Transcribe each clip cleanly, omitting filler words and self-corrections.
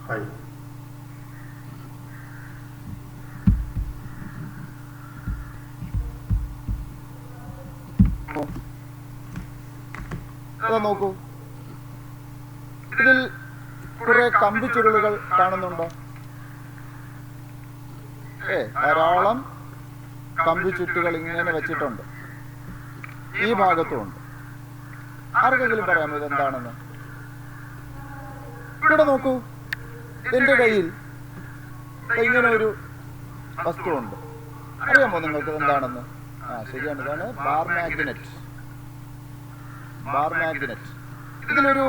Hi. നോക്കൂ, ഇതിൽ കുറെ കമ്പിച്ചുരുളുകൾ കാണുന്നുണ്ടോ? ധാരാളം കമ്പിച്ചുറ്റുകൾ ഇങ്ങനെ വെച്ചിട്ടുണ്ട്. ഈ ഭാഗത്തുമുണ്ട്. ആർക്കെങ്കിലും പറയാമോ ഇതെന്താണെന്ന്? ഇവിടെ നോക്കൂ, എന്റെ കയ്യിൽ ഇങ്ങനെ ഒരു വസ്തുവുണ്ട്. അറിയാമോ നിങ്ങൾക്ക് ഇതെന്താണെന്ന്? ശരിയാണ്, ഇതാണ് ബാർ മാഗ്നറ്റ്. Bar magnet. ഇതിലൊരു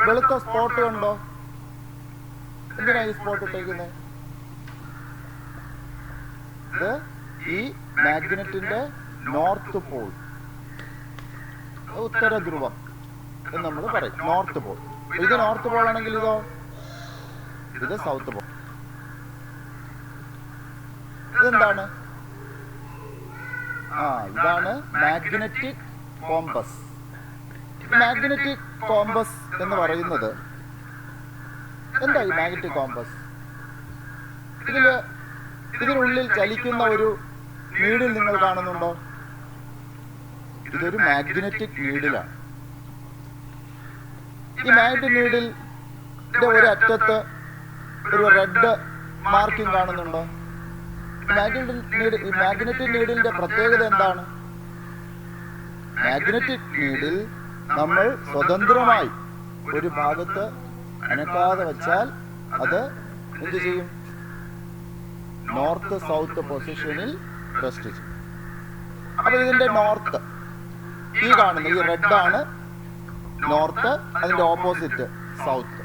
വെളുത്ത സ്പോട്ട് ഉണ്ടോ? എന്തിനാ ഈ സ്പോട്ട് ഇട്ടേക്കുന്നത്? ഇത് ഈ മാഗ്നറ്റിന്റെ നോർത്ത് പോൾ, ഉത്തര ധ്രുവം എന്ന് നമ്മൾ പറയും. North Paul. ഇത് നോർത്ത് പോൾ ആണെങ്കിൽ ഇതോ, ഇത് സൗത്ത് പോൾ. ഇതെന്താണ്? ഇതാണ് മാഗ്നറ്റിക് കോമ്പസ്. മാഗ്നറ്റിക് കോമ്പസ് എന്ന് പറയുന്നത് എന്താ? ഈ മാഗ്നറ്റിക് കോമ്പസ്, ഇതിനുള്ളിൽ ചലിക്കുന്ന ഒരു നീഡിൽ നിങ്ങൾ കാണുന്നുണ്ടോ? ഇതൊരു മാഗ്നറ്റിക് നീഡിലാണ്. ഈ മാഗ്നറ്റിക് നീഡിലിന്റെ ഒരു അറ്റത്ത് ഒരു റെഡ് മാർക്കിംഗ് കാണുന്നുണ്ടോ? ഈ മാഗ്നറ്റിക് നീഡിലിന്റെ പ്രത്യേകത എന്താണ്? മാഗ്നറ്റിക് നീഡിൽ നമ്മൾ സ്വതന്ത്രമായി ഒരു ഭാഗത്ത് അനക്കാതെ വെച്ചാൽ അത് എന്ത് ചെയ്യും? നോർത്ത് സൗത്ത് പൊസിഷനിൽ റെസ്റ്റ് ചെയ്യും. അപ്പൊ ഇതിന്റെ നോർത്ത്, ഈ കാണുന്ന ഈ റെഡ് ആണ് നോർത്ത്, അതിന്റെ ഓപ്പോസിറ്റ് സൗത്ത്.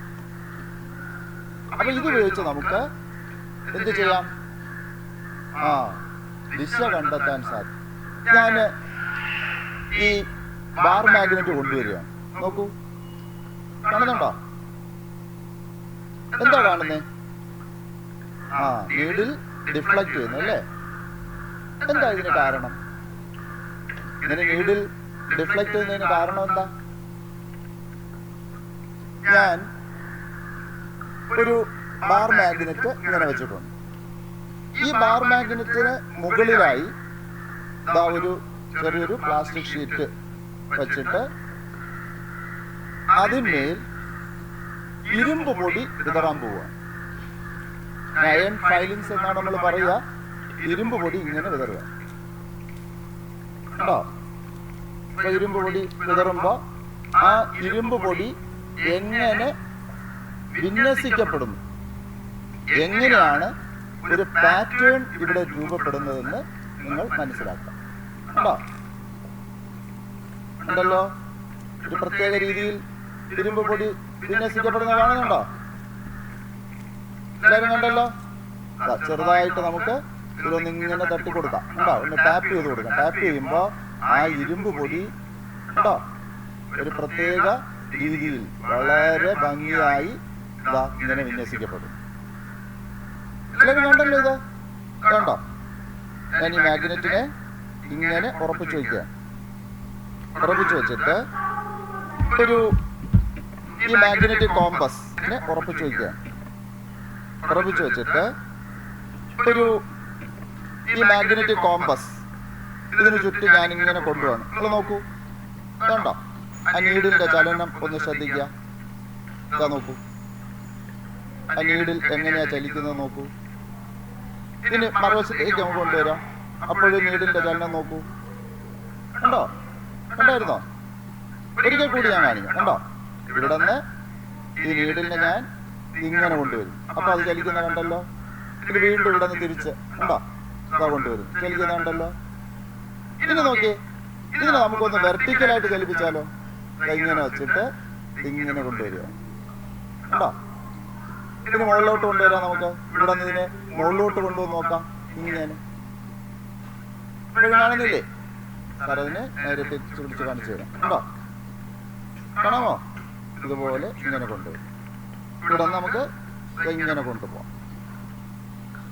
അപ്പൊ ഇത് ഉപയോഗിച്ച് നമുക്ക് എന്ത് ചെയ്യാം? ദിശ കണ്ടെത്താൻ സാധിക്കും. ഞാൻ ഈ ബാർ മാഗ്നറ്റ് കൊണ്ടുവരികയാണ്. നോക്കൂ, കാണുന്നുണ്ടോ? എന്താ കാണുന്നേ? നീഡിൽ ഡിഫ്ലക്ട് ചെയ്യുന്നു അല്ലേ? എന്താ ഇതിന് കാരണം? ഇങ്ങനെ നീഡിൽ ഡിഫ്ലക്ട് ചെയ്യുന്നതിന് കാരണം എന്താ? ഞാൻ ഒരു ബാർ മാഗ്നറ്റ് ഇങ്ങനെ വെച്ചിട്ടുണ്ട്. ഈ ബാർ മാഗ്നറ്റിന് മുകളിലായി ഒരു ചെറിയൊരു പ്ലാസ്റ്റിക് ഷീറ്റ് വെച്ചിട്ട് അതിന്മേൽ ഇരുമ്പ് പൊടി വിതറാൻ പോവുക. അയൺ ഫൈലിങ്സ് എന്നാണ് നമ്മൾ പറയുക. ഇരുമ്പ് പൊടി ഇങ്ങനെ വിതറുക. ഉണ്ടോ? അപ്പൊ ഇരുമ്പ് പൊടി വിതറുമ്പോ ആ ഇരുമ്പ് പൊടി എങ്ങനെ വിന്യസിക്കപ്പെടുന്നു, എങ്ങനെയാണ് ഒരു പാറ്റേൺ ഇവിടെ രൂപപ്പെടുന്നതെന്ന് നിങ്ങൾ മനസ്സിലാക്കാം. ഉണ്ടല്ലോ, ഒരു പ്രത്യേക രീതിയിൽ ഇരുമ്പ് പൊടി വിന്യസിക്കപ്പെടുന്ന കാണുന്നുണ്ടോ? എല്ലാവരും കണ്ടല്ലോ. ചെറുതായിട്ട് നമുക്ക് ഇതൊന്ന് ഇങ്ങനെ തട്ടി കൊടുക്കാം. ഉണ്ടോ? ഒന്ന് ടാപ്പ് ചെയ്ത് കൊടുക്കാം. ടാപ്പ് ചെയ്യുമ്പോ ആ ഇരുമ്പ് പൊടി ഉണ്ടോ ഒരു പ്രത്യേക രീതിയിൽ വളരെ ഭംഗിയായി ഇങ്ങനെ വിന്യസിക്കപ്പെടും. എല്ലാവരും കണ്ടല്ലോ ഇത്? കണ്ടോ? ഞാൻ ഈ മാഗ്നറ്റിനെ ഇങ്ങനെ ഉറപ്പിച്ചു വയ്ക്കുക. ഉറപ്പിച്ചു വെച്ചിട്ട് ഈ മാഗ്നറ്റിക് കോമ്പസിനെ ഉറപ്പിച്ചു വയ്ക്കുക. ഉറപ്പിച്ചു വെച്ചിട്ട് ഈ മാഗ്നറ്റിക് കോമ്പസ് ഇതിന് ചുറ്റും ഞാൻ ഇങ്ങനെ കൊണ്ടുപോകണം. നിങ്ങൾ നോക്കൂ, കണ്ടോ? ആ നീഡിലിന്റെ ചലനം ഒന്ന് ശ്രദ്ധിക്കുക. ഇതാ നോക്കൂ, ആ നീഡിൽ എങ്ങനെയാ ചലിക്കുന്നത് നോക്കൂ. ഇതിന് മറുവശത്തേക്ക് നമുക്ക് കൊണ്ടുവരാം. അപ്പോഴും നീഡിലിന്റെ ചലനം നോക്കൂ. കണ്ടോ? കണ്ടായിരുന്നോ? ഒരിക്കൽ കൂടി ഞാൻ കാണിക്കാം. കണ്ടോ? ഇവിടെ നിന്ന് ഈ നീഡിലിനെ ഞാൻ ഇങ്ങനെ കൊണ്ടുവരും. അപ്പൊ അത് ചലിക്കുന്ന കണ്ടല്ലോ. ഇത് വീണ്ടും ഇവിടെ നിന്ന് തിരിച്ച് കണ്ടോ ഇതാ കൊണ്ടുവരും. ചലിക്കുന്ന കണ്ടല്ലോ. ഇനി നോക്കിയേ, ഇതിനെ നമുക്കൊന്ന് വെർട്ടിക്കലായിട്ട് ചലിപ്പിച്ചാലോ? ഇങ്ങനെ വെച്ചിട്ട് ഇങ്ങനെ കൊണ്ടുവരിക. കണ്ടോ? ഇതിന് മുകളിലോട്ട് കൊണ്ടുവരാം. നമുക്ക് ഇവിടെ നിന്ന് ഇതിനെ മുകളിലോട്ട് കൊണ്ടുവന്ന് നോക്കാം. ഇങ്ങനെ കാണുന്നില്ലേ? സാർ അതിനെ നേരെ തിരിച്ചു പിടിച്ച് കാണിച്ചു തരാം. കണ്ടോ? കാണാമോ? ഇതുപോലെ ഇങ്ങനെ കൊണ്ടുവരും. ഇവിടെ നമുക്ക് ഇങ്ങനെ കൊണ്ടുപോകാം.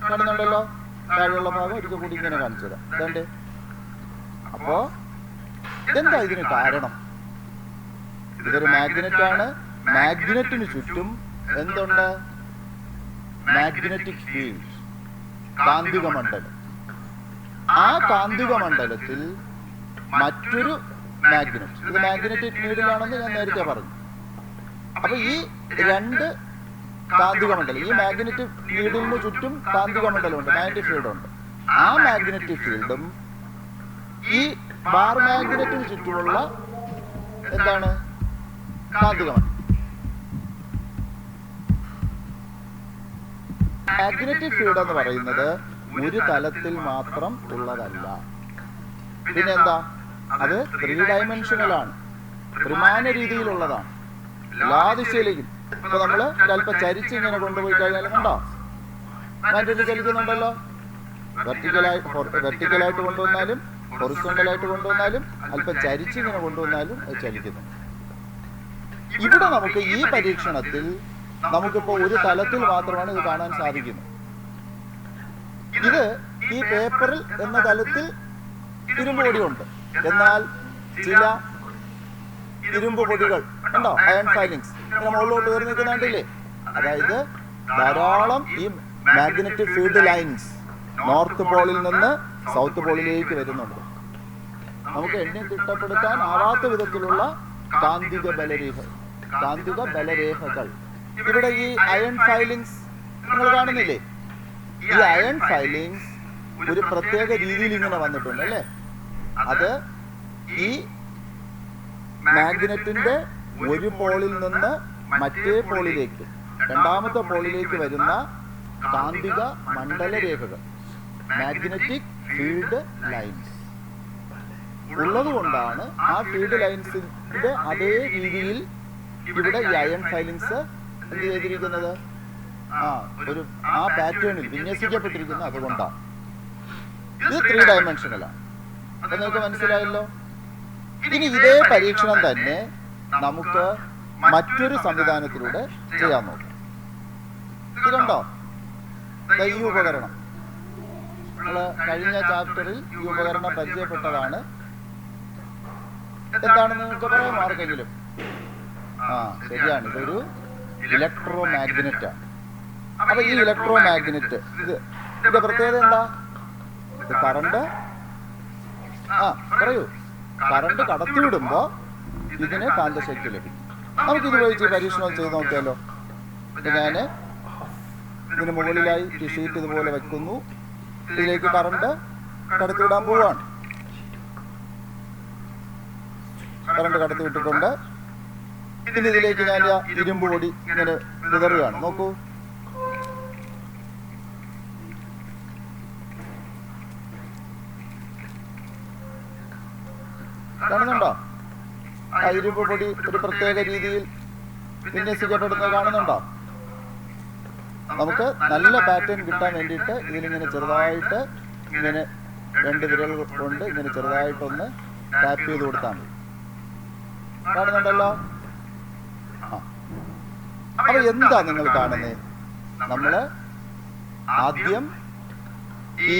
കാണുന്നുണ്ടല്ലോ? താഴെയുള്ള ഭാഗം ഒരിക്കൽ കൂടി ഇങ്ങനെ കാണിച്ചു തരാം. ഇതേ. അപ്പോ എന്താ ഇതിന് കാരണം? ഇതൊരു മാഗ്നറ്റ് ആണ്. മാഗ്നറ്റിന് ചുറ്റും എന്തുണ്ട്? മാഗ്നറ്റിക് ഫീൽഡ്, കാന്തിക മണ്ഡലം. ആ കാന്തിക മണ്ഡലത്തിൽ മറ്റൊരു മാഗ്നറ്റ്, ഇത് മാഗ്നറ്റിക് നീഡിലാണെന്ന് ഞാൻ നേരത്തെ പറഞ്ഞു. അപ്പൊ ഈ രണ്ട് കാന്തിക മണ്ഡലം, ഈ മാഗ്നറ്റിക് നീഡിലിന് ചുറ്റും കാന്തിക മണ്ഡലമുണ്ട്, മാഗ്നറ്റിക് ഫീൽഡ് ഉണ്ട്. ആ മാഗ്നറ്റിക് ഫീൽഡും ഈ ബാർ മാഗ്നറ്റിന് ചുറ്റുമുള്ള എന്താണ്? കാന്തിക മണ്ഡലം. മാഗ്നറ്റിക് ഫീൽഡ് എന്ന് പറയുന്നത് ഒരു തലത്തിൽ മാത്രം ഉള്ളതല്ല. പിന്നെ എന്താ? അത് 3 ഡയമെൻഷനലാണ്, ത്രിമാന രീതിയിലുള്ളതാണ്, എല്ലാ ദിശയിലേക്കും. ഇപ്പൊ നമ്മള് ഒരല്പം ചരിച്ച് ഇങ്ങനെ കൊണ്ടുപോയി കഴിഞ്ഞാൽ കണ്ടോ, മാഗ്നറ്റ് ചലിക്കുന്നുണ്ടല്ലോ. വെർട്ടിക്കലായിട്ട് കൊണ്ടുവന്നാലും ഹൊറിസോണ്ടലായിട്ട് കൊണ്ടുവന്നാലും അല്പം ചരിച്ച് ഇങ്ങനെ കൊണ്ടുവന്നാലും അത് ചലിക്കുന്നു. ഇവിടെ നമുക്ക് ഈ പരീക്ഷണത്തിൽ നമുക്കിപ്പോ ഒരു തലത്തിൽ മാത്രമാണ് ഇത് കാണാൻ സാധിക്കുന്നത്. ഇത് ഈ പേപ്പറിൽ എന്ന തലത്തിൽ ഇരുമ്പ് പൊടിയുണ്ട്, എന്നാൽ ചില ഇരുമ്പ് പൊടികൾ ഉണ്ടോ, അയൺ ഫൈലിങ്സ് ഇങ്ങനെ മുകളിലോട്ട് കയറി നിൽക്കുന്നുണ്ടല്ലേ. അതായത് ധാരാളം ഈ മാഗ്നറ്റിക് ഫീൽഡ് ലൈൻസ് നോർത്ത് പോളിൽ നിന്ന് സൗത്ത് പോളിലേക്ക് വരുന്നുണ്ട്. നമുക്ക് എണ്ണി തിട്ടപ്പെടുത്താൻ ആവാത്ത വിധത്തിലുള്ള കാന്തിക ബലരേഖകൾ ഇവിടെ ഈ അയൺ ഫൈലിങ്സ് നിങ്ങൾ കാണുന്നില്ലേ. ഈ അയൺ ഫൈലിങ്സ് ഒരു പ്രത്യേക രീതിയിൽ ഇങ്ങനെ വന്നിട്ടുണ്ട് അല്ലേ. അത് ഈ മാഗ്നറ്റിന്റെ ഒരു പോളിൽ നിന്ന് മറ്റേ പോളിലേക്ക്, രണ്ടാമത്തെ പോളിലേക്ക് വരുന്ന കാന്തിക മണ്ഡല രേഖകൾ, മാഗ്നറ്റിക് ഫീൽഡ് ലൈൻസ് ഉള്ളതുകൊണ്ടാണ് ആ ഫീൽഡ് ലൈൻസിന്റെ അതേ രീതിയിൽ ഇവിടെ ഈ അയൺ ഫൈലിങ്സ് എന്ത് ചെയ്തിരിക്കുന്നത്, ആ പാറ്റേണിൽ വിന്യസിക്കപ്പെട്ടിരിക്കുന്നത്. അതുകൊണ്ടാണ് ഇത് 3 ഡയമെൻഷനലാണ്. അപ്പൊ നിങ്ങൾക്ക് മനസ്സിലായല്ലോ. ഇനി ഇതേ പരീക്ഷണം തന്നെ നമുക്ക് മറ്റൊരു സംവിധാനത്തിലൂടെ ചെയ്യാൻ നോക്കാം. ഇതുണ്ടോ, ഈ ഉപകരണം നമ്മൾ കഴിഞ്ഞ ചാപ്റ്ററിൽ ഈ ഉപകരണം പരിചയപ്പെട്ടതാണ്. എന്താണെന്ന് നിങ്ങൾക്ക് പറയാം ആർക്കെങ്കിലും? ശരിയാണ്, ഇതൊരു ഇലക്ട്രോ മാഗ്നറ്റാണ്. അപ്പൊ ഈ ഇലക്ട്രോ മാഗ്നറ്റ് ഇതിന്റെ പ്രത്യേകത എന്താ? ഇത് കറണ്ട് പറയൂ, കറണ്ട് കടത്തിവിടുമ്പോ ഇതിന് കാന്തശക്തി ലഭിക്കും. നമുക്കിത് ഉപയോഗിച്ച് പരീക്ഷണം ചെയ്ത് നോക്കിയാലോ. ഞാന് ഇതിന് മുകളിലായി ഈ ഷീറ്റ് ഇതുപോലെ വെക്കുന്നു, ഇതിലേക്ക് കറണ്ട് കടത്തിവിടാൻ പോവാണ്. കറണ്ട് കടത്തി വിട്ടിട്ടുണ്ട്. ഇനി ഇതിലേക്ക് ഞാൻ ഇരുമ്പ് പൊടി ഇങ്ങനെ വിതറുകയാണ്. നോക്കൂ, കാണുന്നുണ്ടോ? ആ ഇരുമ്പ് പൊടി ഒരു പ്രത്യേക രീതിയിൽ വിന്യസിക്കപ്പെടുന്നത് കാണുന്നുണ്ടോ? നമുക്ക് നല്ല പാറ്റേൺ കിട്ടാൻ വേണ്ടിയിട്ട് ഇതിലിങ്ങനെ ചെറുതായിട്ട് ഇങ്ങനെ 2 വിരൽ കൊണ്ട് ഇങ്ങനെ ചെറുതായിട്ടൊന്ന് ടാപ്പ് ചെയ്ത് കൊടുത്താൽ മതി. കാണുന്നുണ്ടല്ലോ. അപ്പൊ എന്താ നിങ്ങൾ കാണുന്നത്? നമ്മള് ആദ്യം ഈ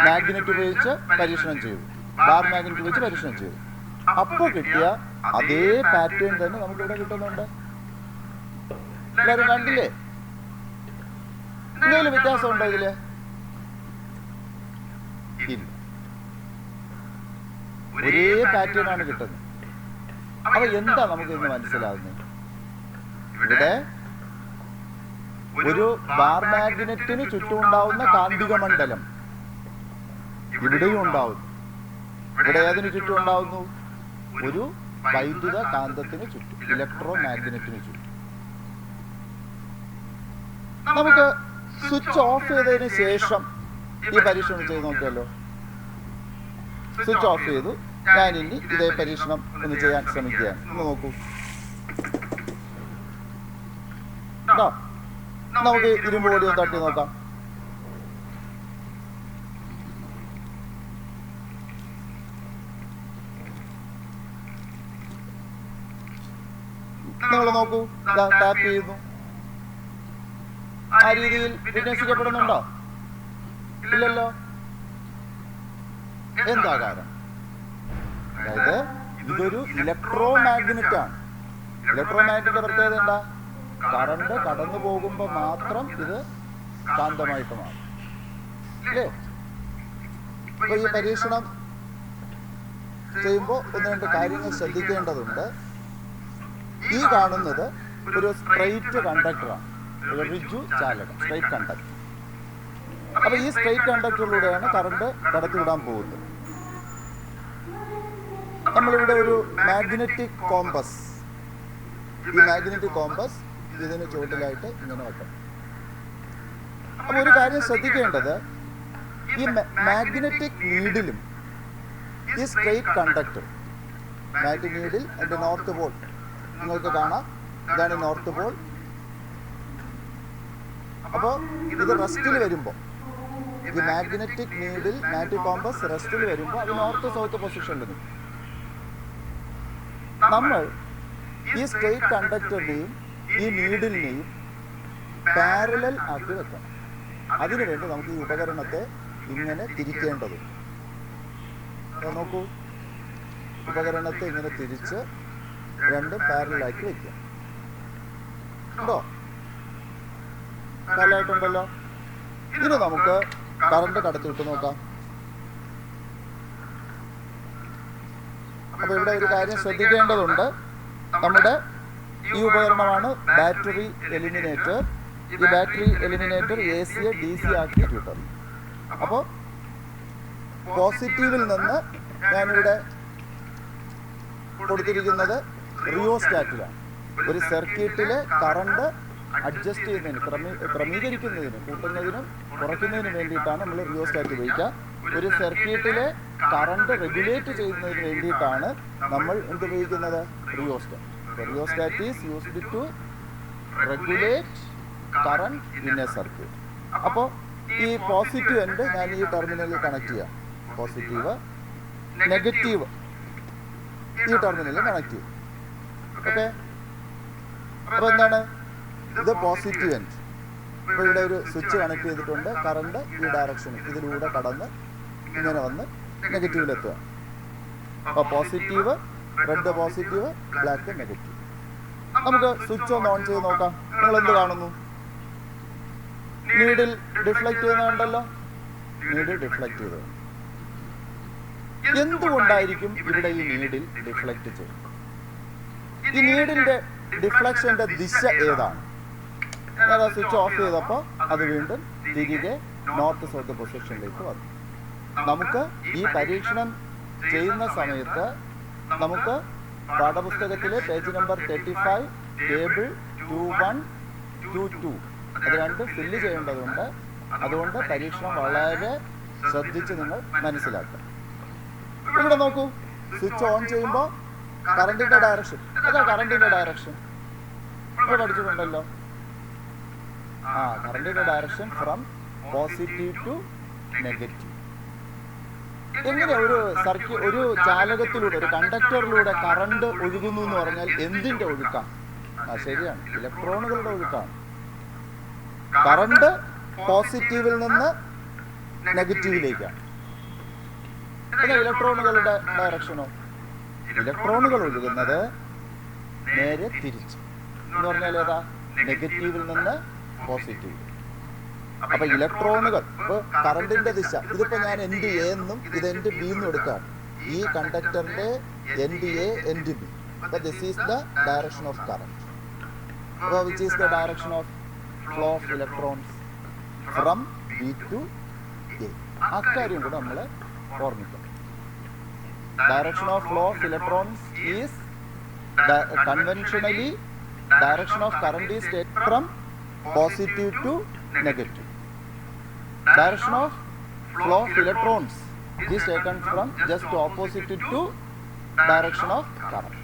മാഗ്നറ്റ് ഉപയോഗിച്ച് പരീക്ഷണം ചെയ്തു, ബാർ മാഗ്നറ്റ് ഉപയോഗിച്ച് പരീക്ഷണം ചെയ്തു. അപ്പോൾ കിട്ടിയ അതേ പാറ്റേൺ തന്നെ നമുക്ക് ഇവിടെ കിട്ടുന്നുണ്ട്. എല്ലാവരും കണ്ടില്ലേ? എന്തെങ്കിലും വ്യത്യാസം ഉണ്ടോ ഇതില്? ഇല്ല, ഒരേ പാറ്റേൺ ആണ് കിട്ടുന്നത്. അപ്പൊ എന്താ നമുക്ക് ഇന്ന് മനസ്സിലാകുന്നത്? ഇവിടെ ഒരു ബാർ മാഗ്നറ്റിന് ചുറ്റും ഉണ്ടാവുന്ന കാന്തിക മണ്ഡലം ഇവിടെയും ഉണ്ടാവുന്നു. ഇവിടെ ഏതിനു ചുറ്റും ഉണ്ടാവുന്നു? ഒരു വൈദ്യുത കാന്തത്തിന് ചുറ്റും, ഇലക്ട്രോ മാഗ്നറ്റിന് ചുറ്റും. നമുക്ക് സ്വിച്ച് ഓഫ് ചെയ്തതിന് ശേഷം ഈ പരീക്ഷണം ചെയ്ത് നോക്കിയല്ലോ. സ്വിച്ച് ഓഫ് ചെയ്തു. ഞാൻ ഇനി ഇതേ പരീക്ഷണം ഒന്ന് ചെയ്യാൻ ശ്രമിക്കുകയാണ്. ഒന്ന് നോക്കൂ. നമുക്ക് ഇരുമ്പ് പൊടി ഒന്ന് തട്ടി നോക്കാം. നിങ്ങൾ നോക്കൂ, ടാപ്പ് ചെയ്യുന്നു. ആ രീതിയിൽ വിന്യസിക്കപ്പെടുന്നുണ്ടോ? ഇല്ലല്ലോ. എന്താ കാരണം? അതായത് ഇതൊരു ഇലക്ട്രോ മാഗ്നറ്റ് ആണ്. ഇലക്ട്രോ മാഗ്നറ്റിന്റെ പ്രത്യേകത എന്താ? കറണ്ട് കടന്നു പോകുമ്പോൾ മാത്രം ഇത് കാന്തമായിട്ട് മാറും അല്ലേ? അപ്പോൾ ഈ പരീക്ഷണം ചെയ്യുമ്പോൾ ഒന്ന് രണ്ട് കാര്യങ്ങൾ ശ്രദ്ധിക്കേണ്ടതുണ്ട്. ഈ കാണുന്നത് ഒരു സ്ട്രെയിറ്റ് കണ്ടക്ടറാണ്, ഒരു റിജു ചാലകം, സ്ട്രെയിറ്റ് കണ്ടക്ടർ. അപ്പോൾ ഈ സ്ട്രെയിറ്റ് കണ്ടക്ടറിലൂടെയാണ് കറണ്ട് കടത്തിവിടാൻ പോകുന്നത്. നമ്മളിവിടെ ഒരു മാഗ്നറ്റിക് കോമ്പസ്, ഈ മാഗ്നറ്റിക് കോമ്പസ് ഇതിന് ചുവട്ടിലായിട്ട് ഇങ്ങനെ വെക്കണം. അപ്പോൾ ഒരു കാര്യം ശ്രദ്ധിക്കേണ്ടത്, ഈ മാഗ്നറ്റിക് നീഡിലും ഈ സ്ട്രെയിറ്റ് കണ്ടക്ടർ, മാഗ്നറ്റിക് നീഡിൽ അതിൻ്റെ നോർത്ത് പോൾ നിങ്ങൾക്ക് കാണാം, ഇതാണ് നോർത്ത് പോൾ. അപ്പോൾ ഇത് റെസ്റ്റിൽ വരുമ്പോൾ, ഈ മാഗ്നറ്റിക് നീഡിൽ മാഗ്നറ്റിക് കോമ്പസ് റെസ്റ്റിൽ വരുമ്പോൾ അത് നോർത്ത് സൗത്ത് പൊസിഷനിൽ നിൽക്കും. നമ്മൾ ഈ സ്ട്രെയിറ്റ് കണ്ടക്ടറിനെയും ഈ നീഡിലിനെയും പാരലൽ ആക്കി വെക്കണം. അതിനുവേണ്ടി നമുക്ക് ഈ ഉപകരണത്തെ ഇങ്ങനെ തിരിക്കേണ്ടതുണ്ട്. നോക്കൂ, ഉപകരണത്തെ ഇങ്ങനെ തിരിച്ച് രണ്ടും പാരലാക്കി വെക്കുക. ഉണ്ടോ? പാരലായിട്ടുണ്ടല്ലോ. ഇനി നമുക്ക് കറണ്ട് കടത്തിവിട്ട് നോക്കാം. അപ്പോൾ ഇവിടെ ഒരു കാര്യം ശ്രദ്ധിക്കേണ്ടതുണ്ട്. നമ്മുടെ ഈ ഉപകരണമാണ് ബാറ്ററി എലിമിനേറ്റർ. ഈ ബാറ്ററി എലിമിനേറ്റർ AC യെ DC ആക്കി കിട്ടും. അപ്പോൾ പോസിറ്റീവിൽ നിന്ന് ഞാനിവിടെ കൊടുത്തിരിക്കുന്നത് റിയോസ്റ്റാറ്റിലാണ്. ഒരു സർക്യൂട്ടിലെ കറണ്ട് അഡ്ജസ്റ്റ് ചെയ്യുന്നതിന്, ക്രമീകരിക്കുന്നതിന്, കൂട്ടുന്നതിനും കുറയ്ക്കുന്നതിനും വേണ്ടിയിട്ടാണ് നമ്മൾ റിയോസ്റ്റാറ്റ് ഉപയോഗിക്കുക. ഒരു സർക്യൂട്ടിലെ കറണ്ട് റെഗുലേറ്റ് ചെയ്യുന്നതിന് വേണ്ടിയിട്ടാണ് നമ്മൾ എന്ത് ഉപയോഗിക്കുന്നത്? Rheostat. Rheostat is used to regulate current in a circuit. അപ്പോൾ ഈ പോസിറ്റീവ് എൻഡ് ഞാൻ ഈ ടെർമിനലിൽ കണക്ട് ചെയ്യാം. പോസിറ്റീവ്, നെഗറ്റീവ് ഈ ടെർമിനലിൽ കണക്ട് ചെയ്യും. ഓക്കെ, അപ്പോൾ എന്താണ് ഇത്? Positive end. ഇപ്പോൾ ഇവിടെ ഒരു സ്വിച്ച് കണക്ട് ചെയ്തിട്ടുണ്ട്. കറണ്ട് ഈ ഡയറക്ഷനിൽ ഇതിലൂടെ കടന്ന് ഇങ്ങനെ വന്ന് നെഗറ്റീവിലെത്തുക. അപ്പോൾ positive, red positive, black negative. നമുക്ക് സ്വിച്ച് ഒന്ന് ഓൺ ചെയ്ത് നോക്കാം. നിങ്ങൾ എന്ത് കാണുന്നു? നീഡിൽ ഡിഫ്ലക്ട് ചെയ്യുന്നുണ്ടല്ലോ. നീഡിൽ ഡിഫ്ലക്ട് ചെയ്തത് എന്തുകൊണ്ടായിരിക്കും? ഇവിടെ ഈ നീഡിൽ ഡിഫ്ലക്ട് ചെയ്യും. ഈ നീഡിന്റെ ഡിഫ്ലക്ഷന്റെ ദിശ ഏതാണ്? ഞാൻ സ്വിച്ച് ഓഫ് ചെയ്തപ്പോൾ അത് വീണ്ടും തിരികെ നോർത്ത് സൗത്ത് പൊസിഷനിലേക്ക് വന്നു. നമുക്ക് ഈ പരീക്ഷണം ചെയ്യുന്ന സമയത്ത് നമുക്ക് പാഠപുസ്തകത്തിലെ പേജ് നമ്പർ 35 ടേബിൾ 2122 അത് രണ്ടും ഫില്ല് ചെയ്യേണ്ടതുണ്ട്. അതുകൊണ്ട് പരീക്ഷണം വളരെ ശ്രദ്ധിച്ച് നിങ്ങൾ മനസ്സിലാക്കുക. ഇവിടെ നോക്കൂ, സ്വിച്ച് ഓൺ ചെയ്യുമ്പോൾ കറണ്ടിന്റെ ഡയറക്ഷൻ, അതാ കറണ്ടിന്റെ ഡയറക്ഷൻ ഇവിടെ പഠിച്ചിട്ടുണ്ടല്ലോ. കറണ്ടിന്റെ direction from positive to negative. എങ്ങനെ ഒരു ചാലകത്തിലൂടെ, ഒരു കണ്ടക്ടറിലൂടെ കറണ്ട് ഒഴുകുന്നു എന്ന് പറഞ്ഞാൽ എന്തിന്റെ ഒഴുക്കാണ്? ശരിയാണ്, ഇലക്ട്രോണുകളുടെ ഒഴുക്കാണ്. കറണ്ട് പോസിറ്റീവിൽ നിന്ന് നെഗറ്റീവിലേക്കാണ്. പിന്നെ ഇലക്ട്രോണുകളുടെ ഡയറക്ഷനോ? ഇലക്ട്രോണുകൾ ഒഴുകുന്നത് നേരെ തിരിച്ച് എന്ന് പറഞ്ഞാൽ ഏതാ? നെഗറ്റീവിൽ നിന്ന് പോസിറ്റീവ്. അപ്പൊ ഇലക്ട്രോണുകൾ, ഇപ്പൊ കറണ്ടിന്റെ ദിശ, ഇതിപ്പോ ഞാൻ എൻഡ് എ എന്നും ഇത് എൻഡ് ബി എന്നും എടുക്കാം. ഈ കണ്ടക്ടറിന്റെ എൻഡ് എ എൻഡ് ബി. അപ്പൊ this is the direction of current. അപ്പൊ which is the direction of flow of electrons from B to A. അക്കാര്യം കൂടെ നമ്മൾ ഓർമ്മിക്കണം. Direction of flow of electrons is conventionally direction of current is taken from positive to negative. Direction of flow of electrons is taken from just opposite to direction of current.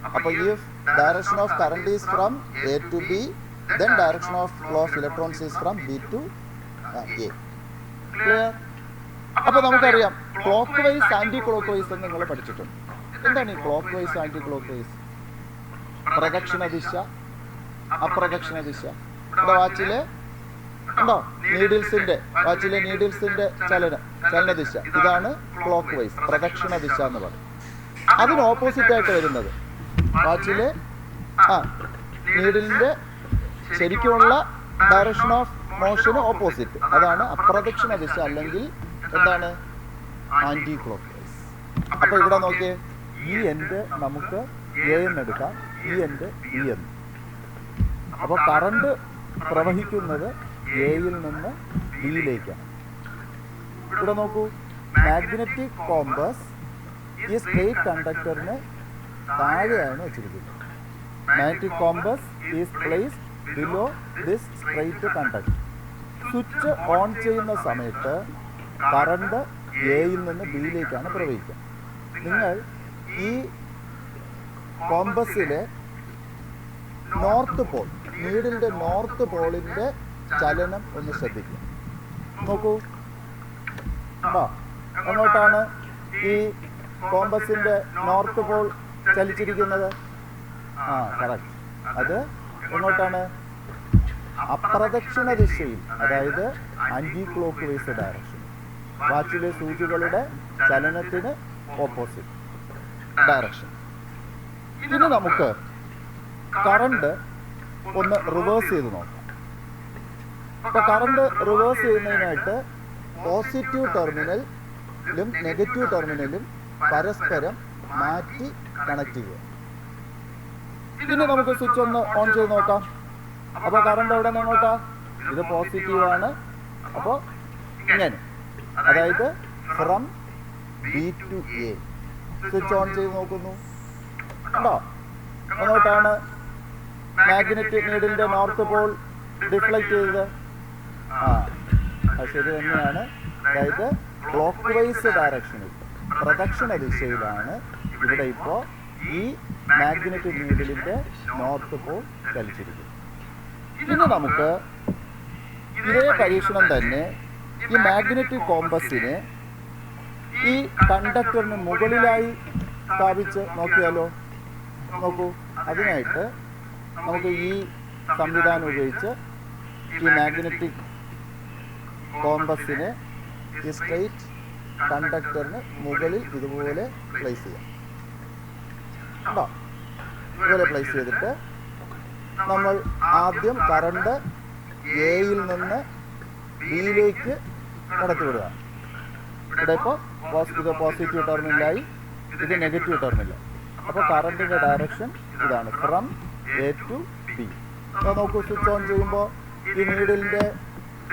Appo if direction of current is from A to B, then direction of flow of electrons is from B to A. Clear? അപ്പോൾ നമുക്കറിയാം clockwise anticlockwise എന്ന് നിങ്ങൾ പഠിച്ചിട്ടുണ്ട്. എന്താണ് ഈ clockwise anticlockwise? പ്രദക്ഷിണ ദിശ, അപ്രദക്ഷിണ ദിശ. ഇവിടെ വാച്ചിലെ ഉണ്ടോ വാച്ചിലെ നീഡിൽസിന്റെ ചലനദിശ, ഇതാണ് ക്ലോക്ക് വൈസ്, പ്രദക്ഷിണ ദിശ എന്ന് പറയും. അതിന് ഓപ്പോസിറ്റ് ആയിട്ട് വരുന്നത് വാച്ചിലെ നീഡിലിന്റെ ശരിക്കുമുള്ള ഡയറക്ഷൻ ഓഫ് മോഷന് ഓപ്പോസിറ്റ്. അതാണ് അപ്രദക്ഷിണ ദിശ, അല്ലെങ്കിൽ എന്താണ് ആന്റി ക്ലോക്ക് വൈസ്. അപ്പൊ ഇവിടെ നോക്കിയേ, ഈ എൻഡ് നമുക്ക് എ എന്നെടുക്കാം, ഈ എൻഡ് ബി എന്ന്. അപ്പോൾ കറണ്ട് പ്രവഹിക്കുന്നത് എയിൽ നിന്ന് ബിയിലേക്കാണ്. ഇവിടെ നോക്കൂ, മാഗ്നറ്റിക് കോമ്പസ് ഈ സ്ട്രെയിറ്റ് കണ്ടക്ടറിന് താഴെയാണ് വെച്ചിരിക്കുന്നത്. Magnetic compass is placed below this straight conductor. Switch on ചെയ്യുന്ന സമയത്ത് കറണ്ട് എയിൽ നിന്ന് ബിയിലേക്കാണ് പ്രവഹിക്കുക. നിങ്ങൾ ഈ കോമ്പസിലെ നോർത്ത് പോൾ, നീഡിലിൻ്റെ നോർത്ത് പോളിൻ്റെ ചലനം ഒന്ന് ശ്രദ്ധിക്കുക. നോക്കൂ, എങ്ങോട്ടാണ് ഈ കോമ്പസിൻ്റെ നോർത്ത് പോൾ ചലിച്ചിരിക്കുന്നത്? കറക്റ്റ്. അത് എങ്ങോട്ടാണ്? അപ്രദക്ഷിണ ദിശയിൽ, അതായത് ആന്റി ക്ലോക്ക് വൈസ് ഡയറക്ഷൻ. വാച്ചിലെ സൂചികളുടെ ചലനത്തിന് ഓപ്പോസിറ്റ് ഡയറക്ഷൻ. ഇനി നമുക്ക് കറണ്ട് ഒന്ന് റിവേഴ്സ് ചെയ്ത് നോക്കാം. അപ്പോൾ കറണ്ട് റിവേഴ്സ് ചെയ്യുന്നതിനായിട്ട് പോസിറ്റീവ് ടെർമിനലും നെഗറ്റീവ് ടെർമിനലും പരസ്പരം മാറ്റി കണക്ട് ചെയ്യുക. ഇനി നമുക്ക് സ്വിച്ച് ഒന്ന് ഓൺ ചെയ്ത് നോക്കാം. അപ്പോൾ കറണ്ട് എവിടെ നിന്ന് എങ്ങോട്ടാ? ഇത് പോസിറ്റീവാണ്. അപ്പോൾ ഇങ്ങനെ, അതായത് from B to A. Switch on ചെയ്ത് നോക്കുന്നു, ഉണ്ടോ? എങ്ങോട്ടാണ് മാഗ്നറ്റിക് നീഡിലിൻ്റെ നോർത്ത് പോൾ ഡിഫ്ലക്റ്റ് ചെയ്തത്? ശരി തന്നെയാണ്. അതായത് ക്ലോക്ക് വൈസ് ഡയറക്ഷനിൽ, പ്രദക്ഷിണ ദിശയിലാണ് ഇവിടെ ഇപ്പോൾ ഈ മാഗ്നറ്റിക് നീഡിലിൻ്റെ നോർത്ത് പോൾ ചലിച്ചിരിക്കുന്നത്. ഇനി നമുക്ക് ഇതേ പരീക്ഷണം തന്നെ ഈ മാഗ്നറ്റിക് കോമ്പസിനെ ഈ കണ്ടക്ടറിന് മുകളിലായി സ്ഥാപിച്ച് നോക്കിയാലോ? നോക്കൂ, അതിനായിട്ട് നമുക്ക് ഈ സംവിധാനം ഉപയോഗിച്ച് ഈ മാഗ്നറ്റിക് കോമ്പസിനെ ഈ സ്ട്രെയിറ്റ് കണ്ടക്ടറിന് മുകളിൽ ഇതുപോലെ പ്ലേസ് ചെയ്യാം. ഉണ്ടോ? ഇതുപോലെ പ്ലേസ് ചെയ്തിട്ട് നമ്മൾ ആദ്യം കറണ്ട് എയിൽ നിന്ന് ബിയിലേക്ക് കടത്തിവിടുക. ഇവിടെ ഇപ്പോൾ ഇത് പോസിറ്റീവ് ടെർമിനലായി, ഇത് നെഗറ്റീവ് ടെർമിനൽ. അപ്പോൾ കറണ്ടിൻ്റെ ഡയറക്ഷൻ ഇതാണ്, ഫ്രം എ ടു ബി. അപ്പോൾ നോക്കൂ, സ്വിച്ച് ഓൺ ചെയ്യുമ്പോൾ ഈ നീഡിലിൻ്റെ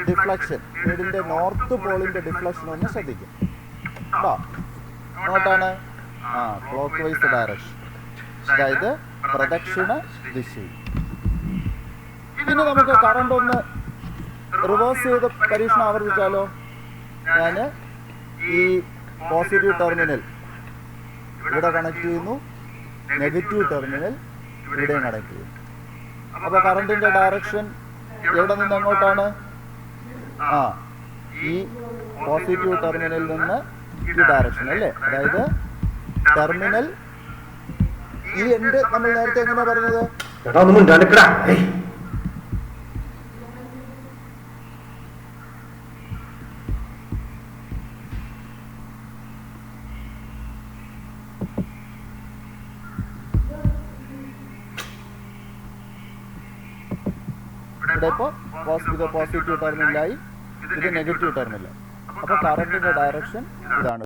ഡിഫ്ലക്ഷൻ, നീഡിലിൻ്റെ നോർത്ത് പോളിൻ്റെ ഡിഫ്ലക്ഷൻ ഒന്ന് ശ്രദ്ധിക്കും. ഉണ്ടോ? അങ്ങോട്ടാണ് ക്ലോക്ക് വൈസ് ഡയറക്ഷൻ, അതായത് പ്രദക്ഷിണ ദിശയിൽ. ഇനി നമുക്ക് കറണ്ട് ഒന്ന് റിവേഴ്സ് ചെയ്ത് പരീക്ഷണം ആവർത്തിച്ചാലോ? ഞാൻ ഈ പോസിറ്റീവ് ടെർമിനൽ ഇവിടെ കണക്ട് ചെയ്യുന്നു, നെഗറ്റീവ് ടെർമിനൽ ഇവിടെയും കണക്ട് ചെയ്യുന്നു. അപ്പോൾ കറണ്ടിൻ്റെ ഡയറക്ഷൻ എവിടെ നിന്ന് എങ്ങോട്ടാണ്? ഈ പോസിറ്റീവ് ടെർമിനലിൽ നിന്ന് ഈ ഡയറക്ഷൻ അല്ലേ? അതായത് ടെർമിനൽ ഈ എൻഡ് നമ്മൾ നേരത്തെ എങ്ങനെയാ പറഞ്ഞത്? ഇവിടെ ഇപ്പോൾ പോസിറ്റീവ് ടെർമിനലായി, ഇത് നെഗറ്റീവ് ടെർമിനൽ. അപ്പോൾ കറണ്ടിൻ്റെ ഡയറക്ഷൻ ഇതാണ്.